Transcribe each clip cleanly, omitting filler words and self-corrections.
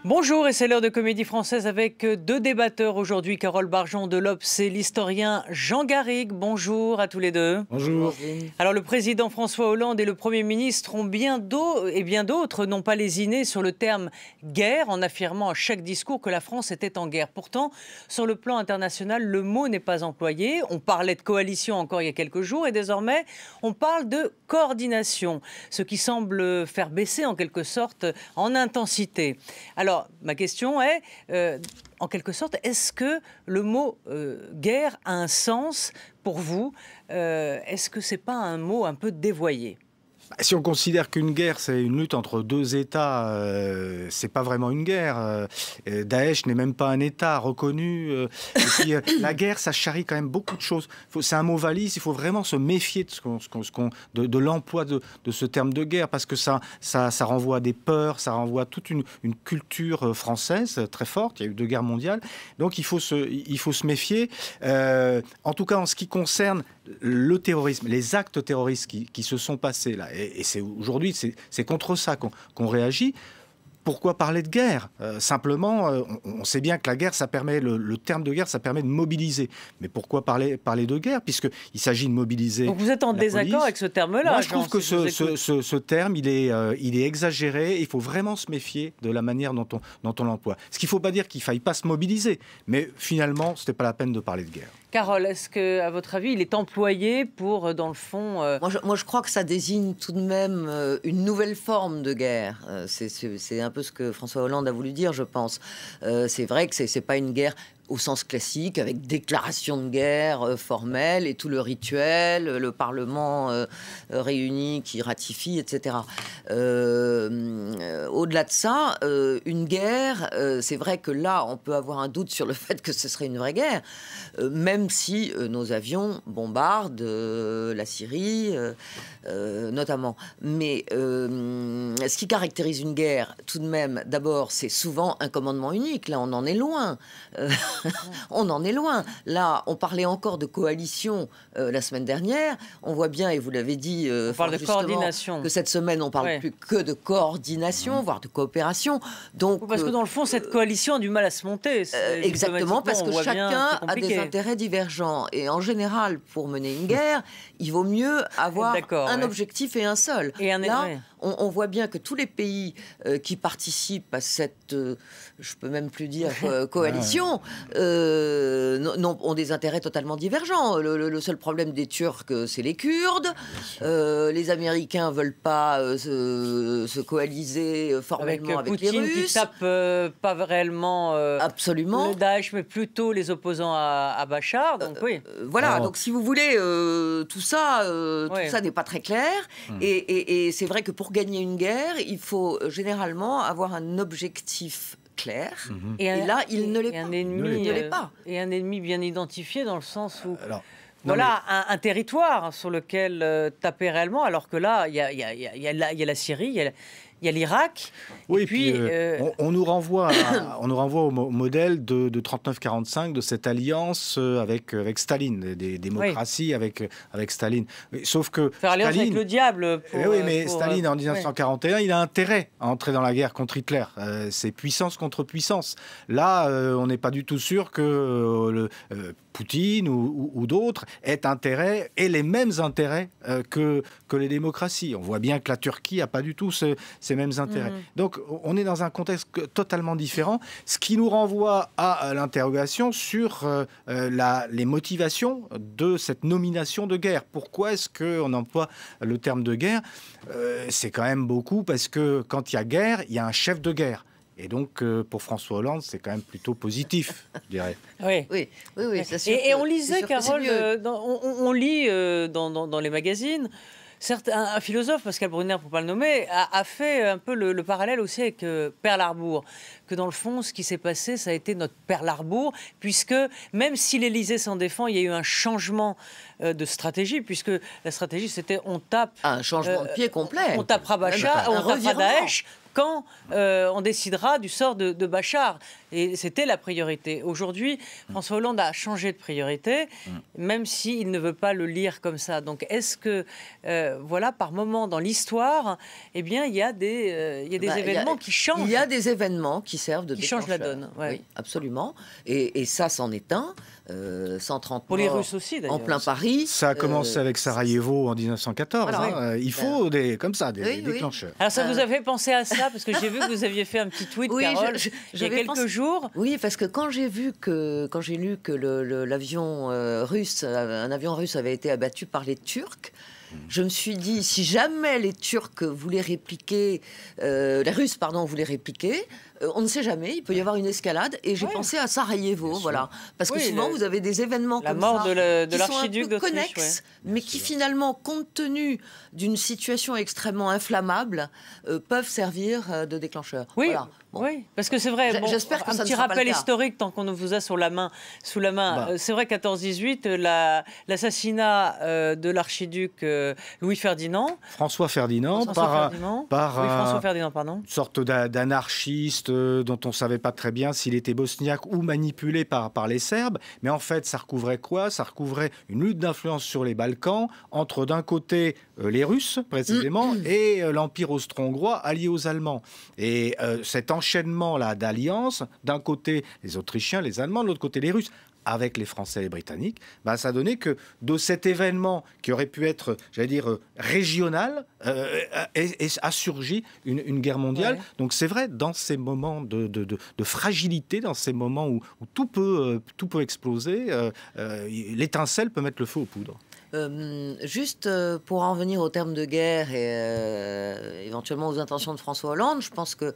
Bonjour, et c'est l'heure de Comédie Française avec deux débatteurs aujourd'hui, Carole Barjon de l'Obs et l'historien Jean Garrigue. Bonjour à tous les deux. Bonjour. Alors le président François Hollande et le Premier ministre ont bien d'autres n'ont pas lésiné sur le terme guerre en affirmant à chaque discours que la France était en guerre. Pourtant, sur le plan international, le mot n'est pas employé. On parlait de coalition encore il y a quelques jours et désormais on parle de coordination, ce qui semble faire baisser en quelque sorte en intensité. Alors, ma question est, en quelque sorte, est-ce que le mot guerre a un sens pour vous? Est-ce que ce n'est pas un mot un peu dévoyé? Si on considère qu'une guerre, c'est une lutte entre deux États, c'est pas vraiment une guerre. Daesh n'est même pas un État reconnu. Et puis, la guerre, ça charrie quand même beaucoup de choses. C'est un mot valise, il faut vraiment se méfier de l'emploi de ce terme de guerre, parce que ça renvoie à des peurs, ça renvoie à toute une culture française très forte. Il y a eu 2 guerres mondiales. Donc, il faut se méfier. En tout cas, en ce qui concerne le terrorisme, les actes terroristes qui se sont passés là, et c'est aujourd'hui, c'est contre ça qu'on réagit. Pourquoi parler de guerre? Simplement, on sait bien que la guerre, ça permet, le terme de guerre, ça permet de mobiliser. Mais pourquoi parler de guerre? Puisqu'il s'agit de mobiliser. Donc vous êtes en désaccord avec ce terme-là? Moi, je trouve que ce terme, il est exagéré. Il faut vraiment se méfier de la manière dont on l'emploie. Ce qui ne faut pas dire qu'il ne faille pas se mobiliser. Mais finalement, ce n'était pas la peine de parler de guerre. Carole, est-ce qu'à votre avis, il est employé pour, dans le fond... Moi, je crois que ça désigne tout de même une nouvelle forme de guerre. C'est un peu ce que François Hollande a voulu dire, je pense. C'est vrai que c'est pas une guerre au sens classique, avec déclaration de guerre formelle et tout le rituel, le Parlement réuni qui ratifie, etc. Au-delà de ça, une guerre, c'est vrai que là, on peut avoir un doute sur le fait que ce serait une vraie guerre, même si nos avions bombardent la Syrie, notamment. Mais ce qui caractérise une guerre, tout de même, d'abord, c'est souvent un commandement unique. Là, on en est loin. On en est loin. Là, on parlait encore de coalition la semaine dernière. On voit bien, et vous l'avez dit, on parle de coordination, que cette semaine, on parle plus que de coordination, voire de coopération. Donc, parce que dans le fond, cette coalition a du mal à se monter. Exactement, parce que chacun a des intérêts divergents. Et en général, pour mener une guerre, il vaut mieux avoir un objectif et un seul. Là, on voit bien que tous les pays qui participent à cette, je peux même plus dire coalition, ont des intérêts totalement divergents. Le seul problème des Turcs, c'est les Kurdes. Les Américains veulent pas se coaliser formellement avec les Russes. Qui tape pas réellement absolument le Daesh, mais plutôt les opposants à Bachar. Donc voilà. Donc si vous voulez, tout ça n'est pas très clair. Et c'est vrai que pour gagner une guerre, il faut généralement avoir un objectif clair. Et là, il ne l'est pas. Et un ennemi bien identifié dans le sens où... un territoire sur lequel taper réellement, alors que là, il y a la Syrie, il y a l'Irak. Oui, et puis on nous renvoie au modèle de 39-45, de cette alliance avec Staline, des démocraties avec Staline. Sauf que faire alliance avec le diable. Staline, en 1941, il a intérêt à entrer dans la guerre contre Hitler. C'est puissance contre puissance. Là, on n'est pas du tout sûr que Poutine ou d'autres aient les mêmes intérêts que les démocraties. On voit bien que la Turquie n'a pas du tout ces mêmes intérêts. Donc, on est dans un contexte totalement différent, ce qui nous renvoie à l'interrogation sur les motivations de cette nomination de guerre. Pourquoi est-ce qu'on emploie le terme de guerre? C'est quand même beaucoup, parce que quand il y a guerre, il y a un chef de guerre. Et donc, pour François Hollande, c'est quand même plutôt positif, je dirais. Oui. Et on lisait, Carole, on lit dans les magazines, certes, un philosophe, Pascal Brunner, pour ne pas le nommer, a fait un peu le parallèle aussi avec Pearl Harbor. Que dans le fond, ce qui s'est passé, ça a été notre Pearl Harbor, puisque même si l'Élysée s'en défend, il y a eu un changement de stratégie, puisque la stratégie, c'était on tape... Un changement de pied complet. On tapera Bachar, on tapera Daesh. quand on décidera du sort de Bachar. Et c'était la priorité. Aujourd'hui, François Hollande a changé de priorité, même s'il ne veut pas le lire comme ça. Donc, est-ce que, voilà, par moment dans l'histoire, eh bien, il y a des événements qui changent. Il y a des événements qui servent de déclencheur. Qui changent la donne. Ouais. Oui, absolument. Et ça, c'en est un. 130 pour les Russes aussi, en plein Paris. Ça a commencé avec Sarajevo en 1914. Voilà, il faut des déclencheurs. Alors ça vous avait pensé à ça parce que j'ai vu que vous aviez fait un petit tweet, Carole, il y a quelques jours. Oui, parce que quand j'ai lu que l'avion russe, un avion russe avait été abattu par les Turcs. Je me suis dit, si jamais les Turcs voulaient répliquer, les Russes, pardon, voulaient répliquer, on ne sait jamais, il peut y avoir une escalade. Et j'ai pensé à Sarajevo, voilà. Parce que souvent, vous avez des événements comme ça, de l'archiduc d'Autriche, connexes, mais qui finalement, compte tenu d'une situation extrêmement inflammable, peuvent servir de déclencheur. Oui, voilà. Bon. Oui, parce que c'est vrai, j'espère que un petit rappel historique, tant qu'on vous a sous la main. C'est vrai, 14-18, l'assassinat de l'archiduc Louis-Ferdinand. François Ferdinand, François Ferdinand, pardon. Une sorte d'anarchiste dont on ne savait pas très bien s'il était bosniaque ou manipulé par les Serbes. Mais en fait, ça recouvrait quoi? Ça recouvrait une lutte d'influence sur les Balkans, entre d'un côté les Russes, précisément, et l'Empire austro-hongrois allié aux Allemands. Et cet enchaînement-là d'alliances, d'un côté les Autrichiens, les Allemands, de l'autre côté les Russes, avec les Français et les Britanniques, ça donnait que de cet événement qui aurait pu être, j'allais dire, régional, a surgi une guerre mondiale. Ouais. Donc c'est vrai, dans ces moments de fragilité, dans ces moments où tout peut exploser, l'étincelle peut mettre le feu aux poudres. Juste pour en venir au terme de guerre et éventuellement aux intentions de François Hollande, je pense que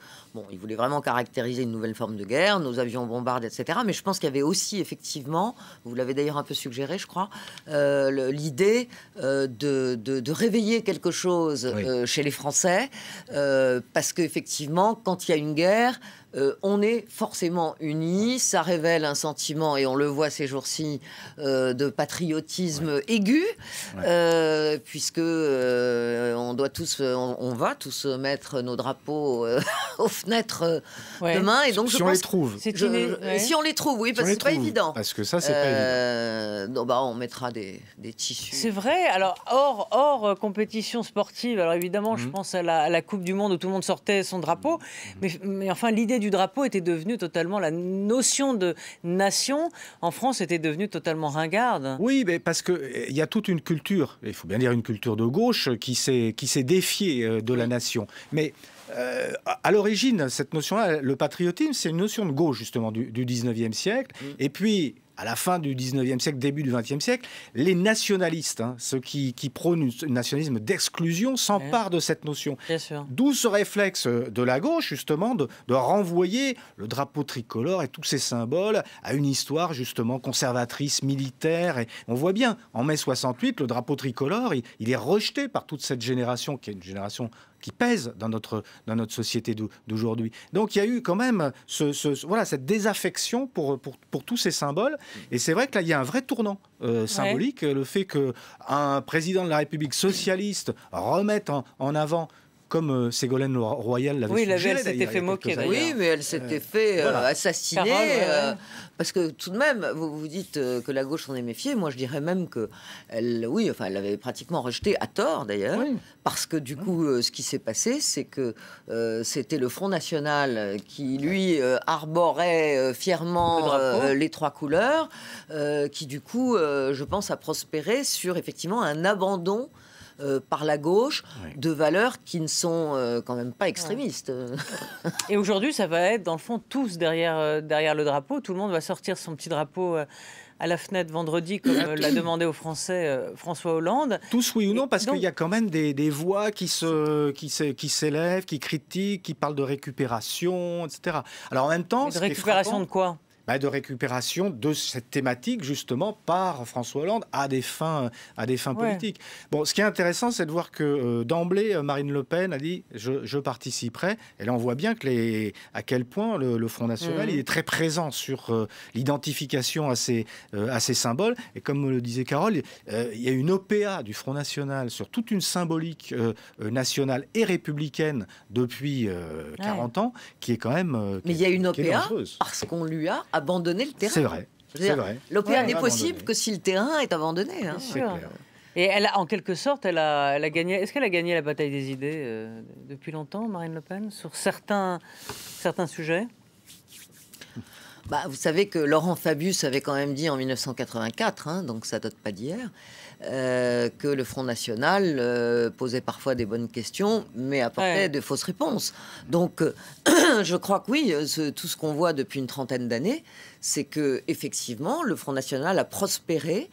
il voulait vraiment caractériser une nouvelle forme de guerre, nos avions bombardent, etc. Mais je pense qu'il y avait aussi effectivement, vous l'avez d'ailleurs un peu suggéré, je crois, l'idée de réveiller quelque chose chez les Français, parce qu'effectivement, quand il y a une guerre, on est forcément unis, ça révèle un sentiment, et on le voit ces jours-ci, de patriotisme aigu, puisque on va tous mettre nos drapeaux aux fenêtres demain, et donc si on les trouve. Si on les trouve, oui, parce que c'est pas évident. Parce que ça, c'est pas évident. On mettra des tissus. C'est vrai. Alors hors compétition sportive, alors évidemment, je pense à la Coupe du Monde où tout le monde sortait son drapeau, mais enfin l'idée du drapeau était devenue totalement, la notion de nation en France était devenue totalement ringarde. Oui, mais parce qu'il y a toute une culture, il faut bien dire une culture de gauche, qui s'est défiée de la nation. Mais à l'origine, cette notion-là, le patriotisme, c'est une notion de gauche justement du 19e siècle. Et puis, à la fin du 19e siècle, début du 20e siècle, les nationalistes, ceux qui prônent un nationalisme d'exclusion, s'emparent de cette notion. D'où ce réflexe de la gauche, justement, de renvoyer le drapeau tricolore et tous ces symboles à une histoire, justement, conservatrice, militaire. Et on voit bien, en mai 68, le drapeau tricolore, il est rejeté par toute cette génération, qui est une génération qui pèse dans notre société d'aujourd'hui. Donc il y a eu quand même cette désaffection pour tous ces symboles. Et c'est vrai que là, il y a un vrai tournant symbolique. Le fait qu'un président de la République socialiste remette en avant, comme Ségolène Royal l'avait suggéré. Oui, elle s'était fait moquer d'ailleurs. Oui, mais elle s'était fait assassiner. Carole, parce que tout de même, vous dites que la gauche s'en est méfiée. Moi, je dirais même qu'elle l'avait pratiquement rejeté, à tort d'ailleurs. Oui. Parce que du coup, ce qui s'est passé, c'est que c'était le Front National qui, lui, arborait fièrement les trois couleurs, qui du coup, je pense, a prospéré sur effectivement un abandon par la gauche de valeurs qui ne sont quand même pas extrémistes. Et aujourd'hui, ça va être dans le fond tous derrière le drapeau. Tout le monde va sortir son petit drapeau à la fenêtre vendredi, comme l'a demandé aux Français François Hollande. Tous oui ou non, parce qu'il y a quand même des voix qui s'élèvent, qui critiquent, qui parlent de récupération, etc. Alors en même temps, de récupération de quoi ? de récupération de cette thématique, justement, par François Hollande à des fins politiques. Bon, ce qui est intéressant, c'est de voir que d'emblée, Marine Le Pen a dit « je participerai ». Et là, on voit bien à quel point le Front National il est très présent sur l'identification à ces symboles. Et comme le disait Carole, il y a une OPA du Front National sur toute une symbolique nationale et républicaine depuis 40 ans, qui est quand même Mais il y a une OPA parce qu'on lui a abandonné le terrain. C'est vrai. L'OPA n'est possible que si le terrain est abandonné. Hein. C'est clair. Et elle en quelque sorte, elle a gagné. Est-ce qu'elle a gagné la bataille des idées depuis longtemps, Marine Le Pen, sur certains sujets? Vous savez que Laurent Fabius avait quand même dit en 1984, donc ça date pas d'hier, que le Front National posait parfois des bonnes questions, mais apportait de fausses réponses. Donc, je crois que oui, tout ce qu'on voit depuis une trentaine d'années, c'est que effectivement, le Front National a prospéré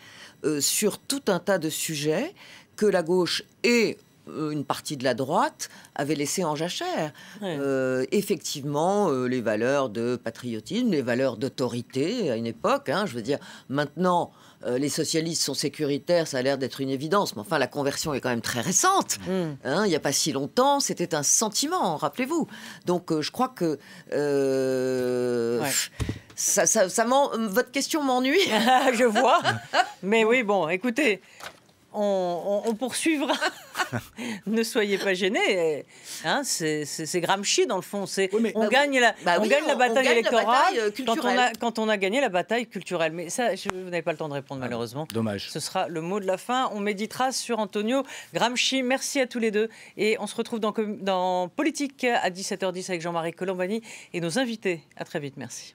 sur tout un tas de sujets que la gauche et une partie de la droite avait laissé en jachère. Effectivement, les valeurs de patriotisme, les valeurs d'autorité à une époque. Je veux dire, maintenant, les socialistes sont sécuritaires, ça a l'air d'être une évidence, mais enfin, la conversion est quand même très récente. Il n'y a pas si longtemps, c'était un sentiment, rappelez-vous. Donc, je crois que votre question m'ennuie. Je vois. Mais oui, bon, écoutez... On poursuivra. Ne soyez pas gênés. C'est Gramsci, dans le fond. On gagne la bataille électorale quand on a gagné la bataille culturelle. Mais ça, vous n'avez pas le temps de répondre, malheureusement. Dommage. Ce sera le mot de la fin. On méditera sur Antonio Gramsci. Merci à tous les deux. Et on se retrouve dans Politique à 17h10 avec Jean-Marie Colombani et nos invités. À très vite. Merci.